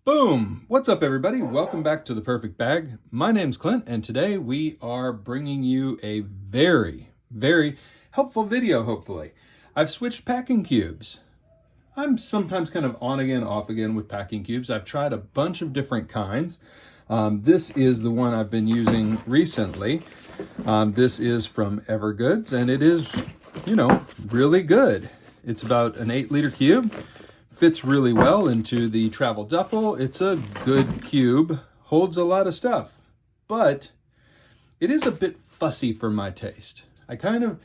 Boom! What's up, everybody? Welcome back to The Perfect Bag. My name's Clint, and today we are bringing you a very helpful video, hopefully. I've switched packing cubes. I'm sometimes kind of on again, off again with packing cubes. I've tried a bunch of different kinds. This is the one I've been using recently. This is from Evergoods, and it is, really good. It's about an 8-liter cube. Fits really well into the travel duffel. It's a good cube, holds a lot of stuff, but it is a bit fussy for my taste. I kind of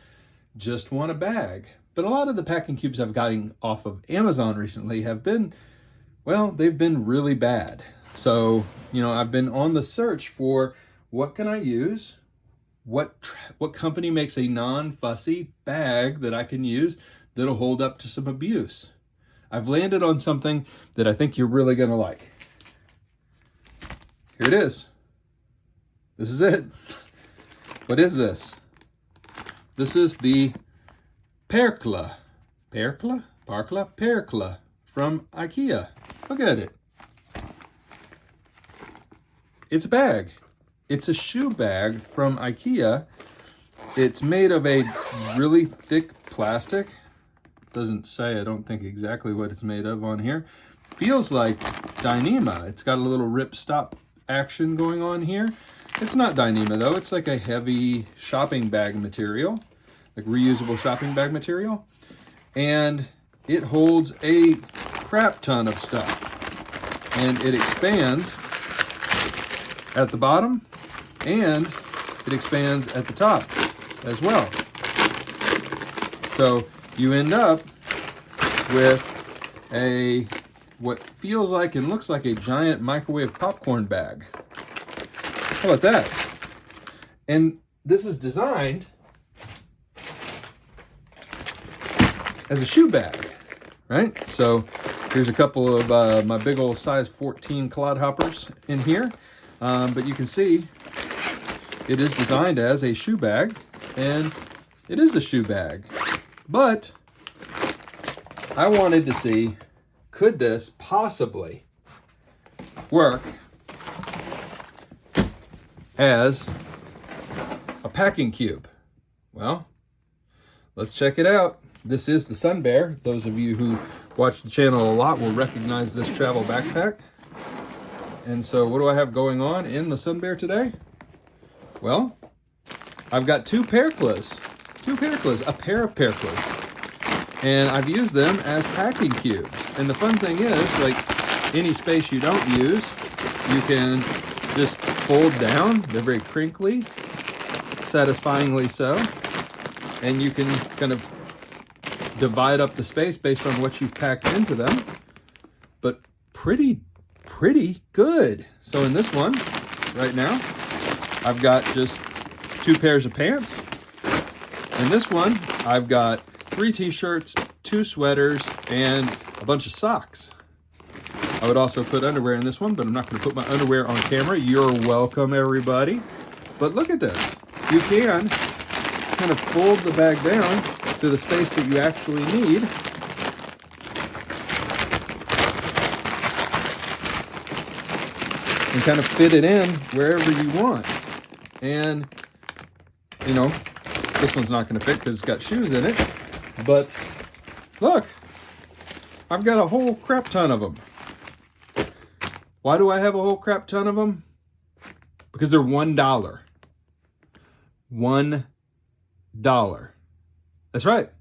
just want a bag, but a lot of the packing cubes I've gotten off of Amazon recently have been, well, they've been really bad. So, I've been on the search for what can I use? What company makes a non-fussy bag that I can use that'll hold up to some abuse? I've landed on something that I think you're really going to like. Here it is. This is it. What is this? This is the Parkla from IKEA. Look at it. It's a bag. It's a shoe bag from IKEA. It's made of a really thick plastic. Doesn't say, I don't think, exactly what it's made of on here. Feels like Dyneema. It's got a little rip-stop action going on here. It's not Dyneema, though. It's like a heavy shopping bag material, like reusable shopping bag material. And it holds a crap ton of stuff. And it expands at the bottom, and it expands at the top as well. So you end up with what feels like and looks like a giant microwave popcorn bag. How about that? And this is designed as a shoe bag, right? So here's a couple of my big old size 14 clodhoppers in here. But you can see it is designed as a shoe bag, and it is a shoe bag. But I wanted to see, could this possibly work as a packing cube? Well, let's check it out. This is the Sun Bear. Those of you who watch the channel a lot will recognize this travel backpack. And so what do I have going on in the Sun Bear today? Well, I've got a pair of Parklas, and I've used them as packing cubes. And the fun thing is, like any space you don't use, you can just fold down. They're very crinkly, satisfyingly so, and you can kind of divide up the space based on what you've packed into them, but pretty good. So in this one right now, I've got just 2 pairs of pants. In this one, I've got 3 t-shirts, 2 sweaters, and a bunch of socks. I would also put underwear in this one, but I'm not going to put my underwear on camera. You're welcome, everybody. But look at this. You can kind of fold the bag down to the space that you actually need. And kind of fit it in wherever you want. And, this one's not going to fit because it's got shoes in it. But look, I've got a whole crap ton of them. Why do I have a whole crap ton of them? Because they're $1. $1. That's right.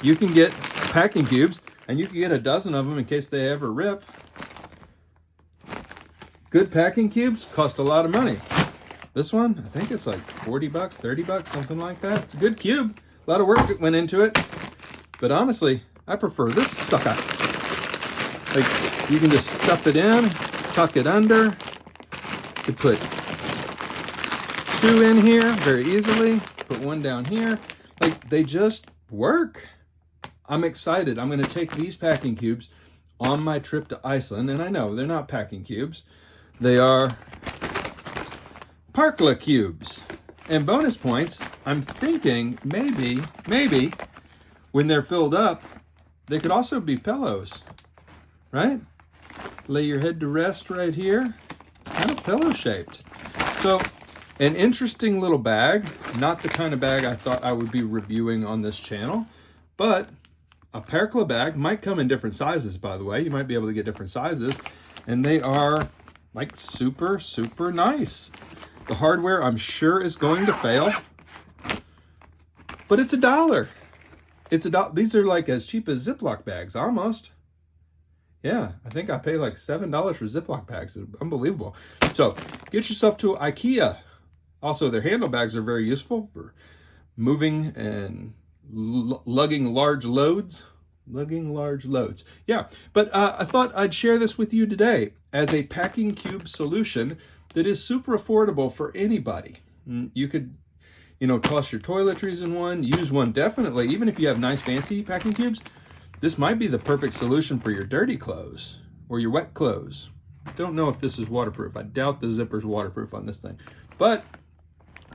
You can get packing cubes, and you can get a dozen of them in case they ever rip. Good packing cubes cost a lot of money. This one, I think it's like 40 bucks, 30 bucks, something like that. It's a good cube. A lot of work went into it. But honestly, I prefer this sucker. Like, you can just stuff it in, tuck it under. You put 2 in here very easily. Put 1 down here. Like, they just work. I'm excited. I'm going to take these packing cubes on my trip to Iceland. And I know they're not packing cubes. They are Parkla cubes. And bonus points, I'm thinking maybe when they're filled up, they could also be pillows, right? lay your head to rest right here. It's kind of pillow shaped. So an interesting little bag, not the kind of bag I thought I would be reviewing on this channel, but a pergola bag might come in different sizes, by the way. You might be able to get different sizes, and they are like super, super nice. The hardware, I'm sure, is going to fail, but it's $1. It's $1. These are like as cheap as Ziploc bags, almost. Yeah, I think I pay like $7 for Ziploc bags. It's unbelievable. So get yourself to IKEA. Also, their handle bags are very useful for moving and lugging large loads. Yeah, but I thought I'd share this with you today as a packing cube solution that is super affordable for anybody. You could, toss your toiletries in one, use one definitely, even if you have nice fancy packing cubes. This might be the perfect solution for your dirty clothes or your wet clothes. Don't know if this is waterproof. I doubt the zipper's waterproof on this thing, but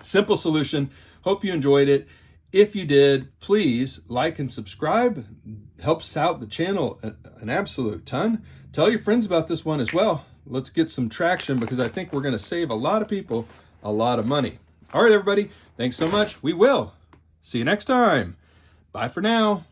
simple solution. Hope you enjoyed it. If you did, please like and subscribe. Helps out the channel an absolute ton. Tell your friends about this one as well. Let's get some traction because I think we're going to save a lot of people a lot of money. All right, everybody. Thanks so much. We will. See you next time. Bye for now.